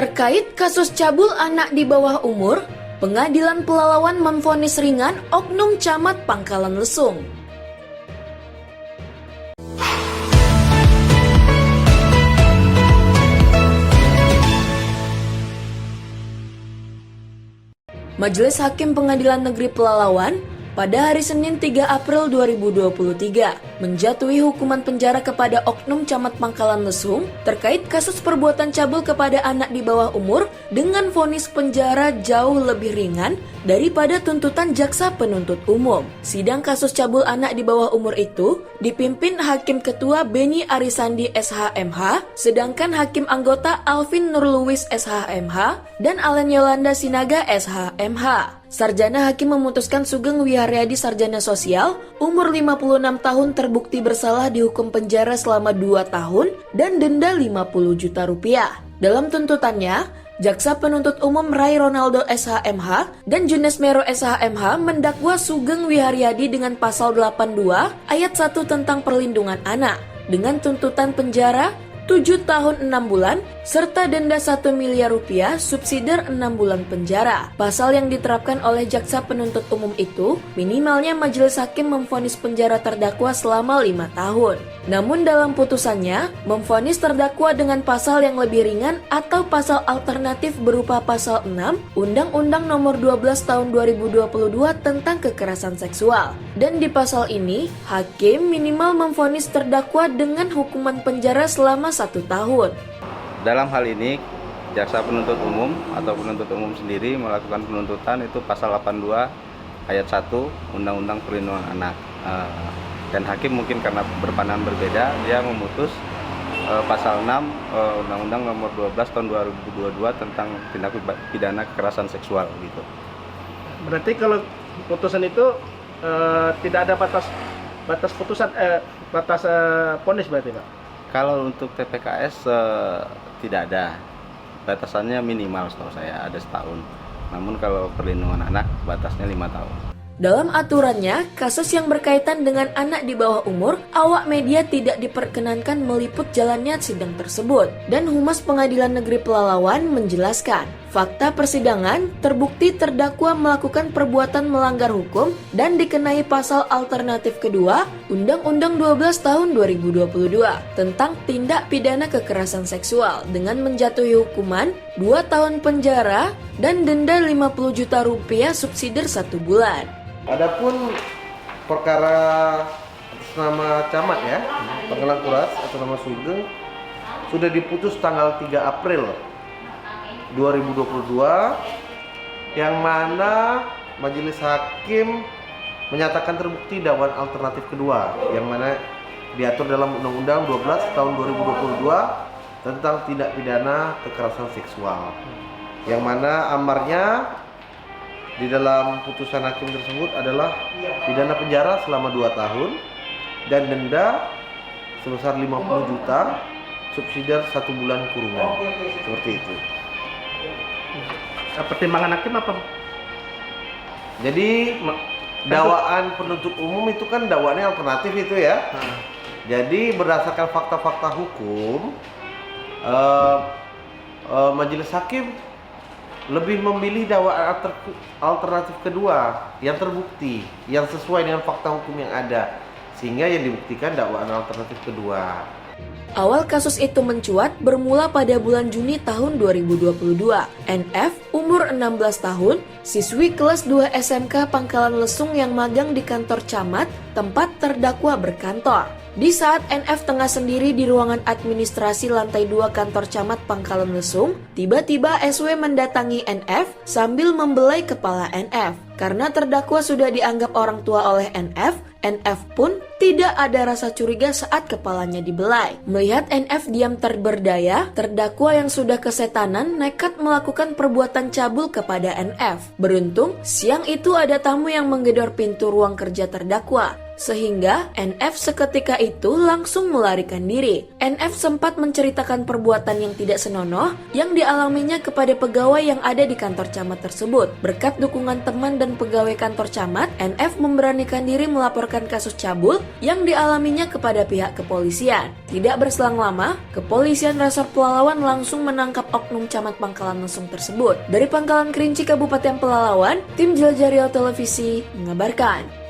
Terkait kasus cabul anak di bawah umur, Pengadilan Pelalawan memvonis ringan oknum camat Pangkalan Lesung. Majelis Hakim Pengadilan Negeri Pelalawan pada hari Senin 3 April 2023 menjatuhi hukuman penjara kepada oknum camat Pangkalan Lesung terkait kasus perbuatan cabul kepada anak di bawah umur dengan vonis penjara jauh lebih ringan daripada tuntutan jaksa penuntut umum. Sidang kasus cabul anak di bawah umur itu dipimpin Hakim Ketua Beni Arisandi SHMH, sedangkan Hakim Anggota Alvin Nurluwis SHMH dan Alen Yolanda Sinaga SHMH. Sarjana Hakim memutuskan Sugeng Wiharyadi Sarjana Sosial, umur 56 tahun terbukti bersalah dihukum penjara selama 2 tahun dan denda 50 juta rupiah. Dalam tuntutannya, Jaksa Penuntut Umum Ray Ronaldo SHMH dan Junes Mero SHMH mendakwa Sugeng Wiharyadi dengan pasal 82 ayat 1 tentang perlindungan anak dengan tuntutan penjara 7 tahun 6 bulan, serta denda 1 miliar rupiah, subsidiar 6 bulan penjara. Pasal yang diterapkan oleh Jaksa Penuntut Umum itu, minimalnya Majelis Hakim memvonis penjara terdakwa selama 5 tahun. Namun dalam putusannya, memvonis terdakwa dengan pasal yang lebih ringan atau pasal alternatif berupa pasal 6 Undang-Undang Nomor 12 Tahun 2022 tentang kekerasan seksual. Dan di pasal ini, Hakim minimal memvonis terdakwa dengan hukuman penjara selama 1 tahun. Dalam hal ini, Jaksa Penuntut Umum atau penuntut umum sendiri melakukan penuntutan itu pasal 82 ayat 1 Undang-Undang Perlindungan Anak. Dan hakim mungkin karena berpandangan berbeda, dia memutus pasal 6 Undang-Undang Nomor 12 Tahun 2022 tentang tindak pidana kekerasan seksual gitu. Berarti kalau putusan itu tidak ada batas putusan batas vonis berarti, Pak? Kalau untuk TPKS tidak ada, batasannya minimal setahu saya ada setahun. Namun kalau perlindungan anak batasnya 5 tahun. Dalam aturannya, kasus yang berkaitan dengan anak di bawah umur, awak media tidak diperkenankan meliput jalannya sidang tersebut. Dan Humas Pengadilan Negeri Pelalawan menjelaskan, fakta persidangan terbukti terdakwa melakukan perbuatan melanggar hukum dan dikenai pasal alternatif kedua Undang-Undang 12 Tahun 2022 tentang tindak pidana kekerasan seksual dengan menjatuhi hukuman 2 tahun penjara dan denda 50 juta rupiah subsidiar 1 bulan. Adapun perkara atas nama camat ya, Pangkalan Kuras atau nama Sugeng sudah diputus tanggal 3 April 2022 yang mana Majelis Hakim menyatakan terbukti dakwaan alternatif kedua yang mana diatur dalam Undang-Undang 12 Tahun 2022 tentang tindak pidana kekerasan seksual, yang mana amarnya di dalam putusan hakim tersebut adalah pidana penjara selama 2 tahun dan denda sebesar 50 juta subsidiar 1 bulan kurungan. Seperti itu. Pertimbangan hakim apa? Jadi dakwaan penuntut umum itu kan dakwaannya alternatif itu ya. Jadi berdasarkan fakta-fakta hukum, Majelis Hakim lebih memilih dakwaan alternatif kedua yang terbukti, yang sesuai dengan fakta hukum yang ada, sehingga yang dibuktikan dakwaan alternatif kedua. Awal kasus itu mencuat bermula pada bulan Juni tahun 2022. NF, umur 16 tahun, siswi kelas 2 SMK Pangkalan Lesung yang magang di kantor camat, tempat terdakwa berkantor. Di saat NF tengah sendiri di ruangan administrasi lantai 2 kantor camat Pangkalan Lesung, tiba-tiba SW mendatangi NF sambil membelai kepala NF. Karena terdakwa sudah dianggap orang tua oleh NF pun tidak ada rasa curiga saat kepalanya dibelai. Melihat NF diam terberdaya, terdakwa yang sudah kesetanan nekat melakukan perbuatan cabul kepada NF. Beruntung, siang itu ada tamu yang menggedor pintu ruang kerja terdakwa. Sehingga NF seketika itu langsung melarikan diri. NF sempat menceritakan perbuatan yang tidak senonoh yang dialaminya kepada pegawai yang ada di kantor camat tersebut. Berkat dukungan teman dan pegawai kantor camat, NF memberanikan diri melaporkan melaporkan kasus cabul yang dialaminya kepada pihak kepolisian. Tidak berselang lama, kepolisian Resor Pelalawan langsung menangkap oknum camat Pangkalan Lesung tersebut. Dari Pangkalan Kerinci, Kabupaten Pelalawan, tim Jelajah Riau Televisi mengabarkan.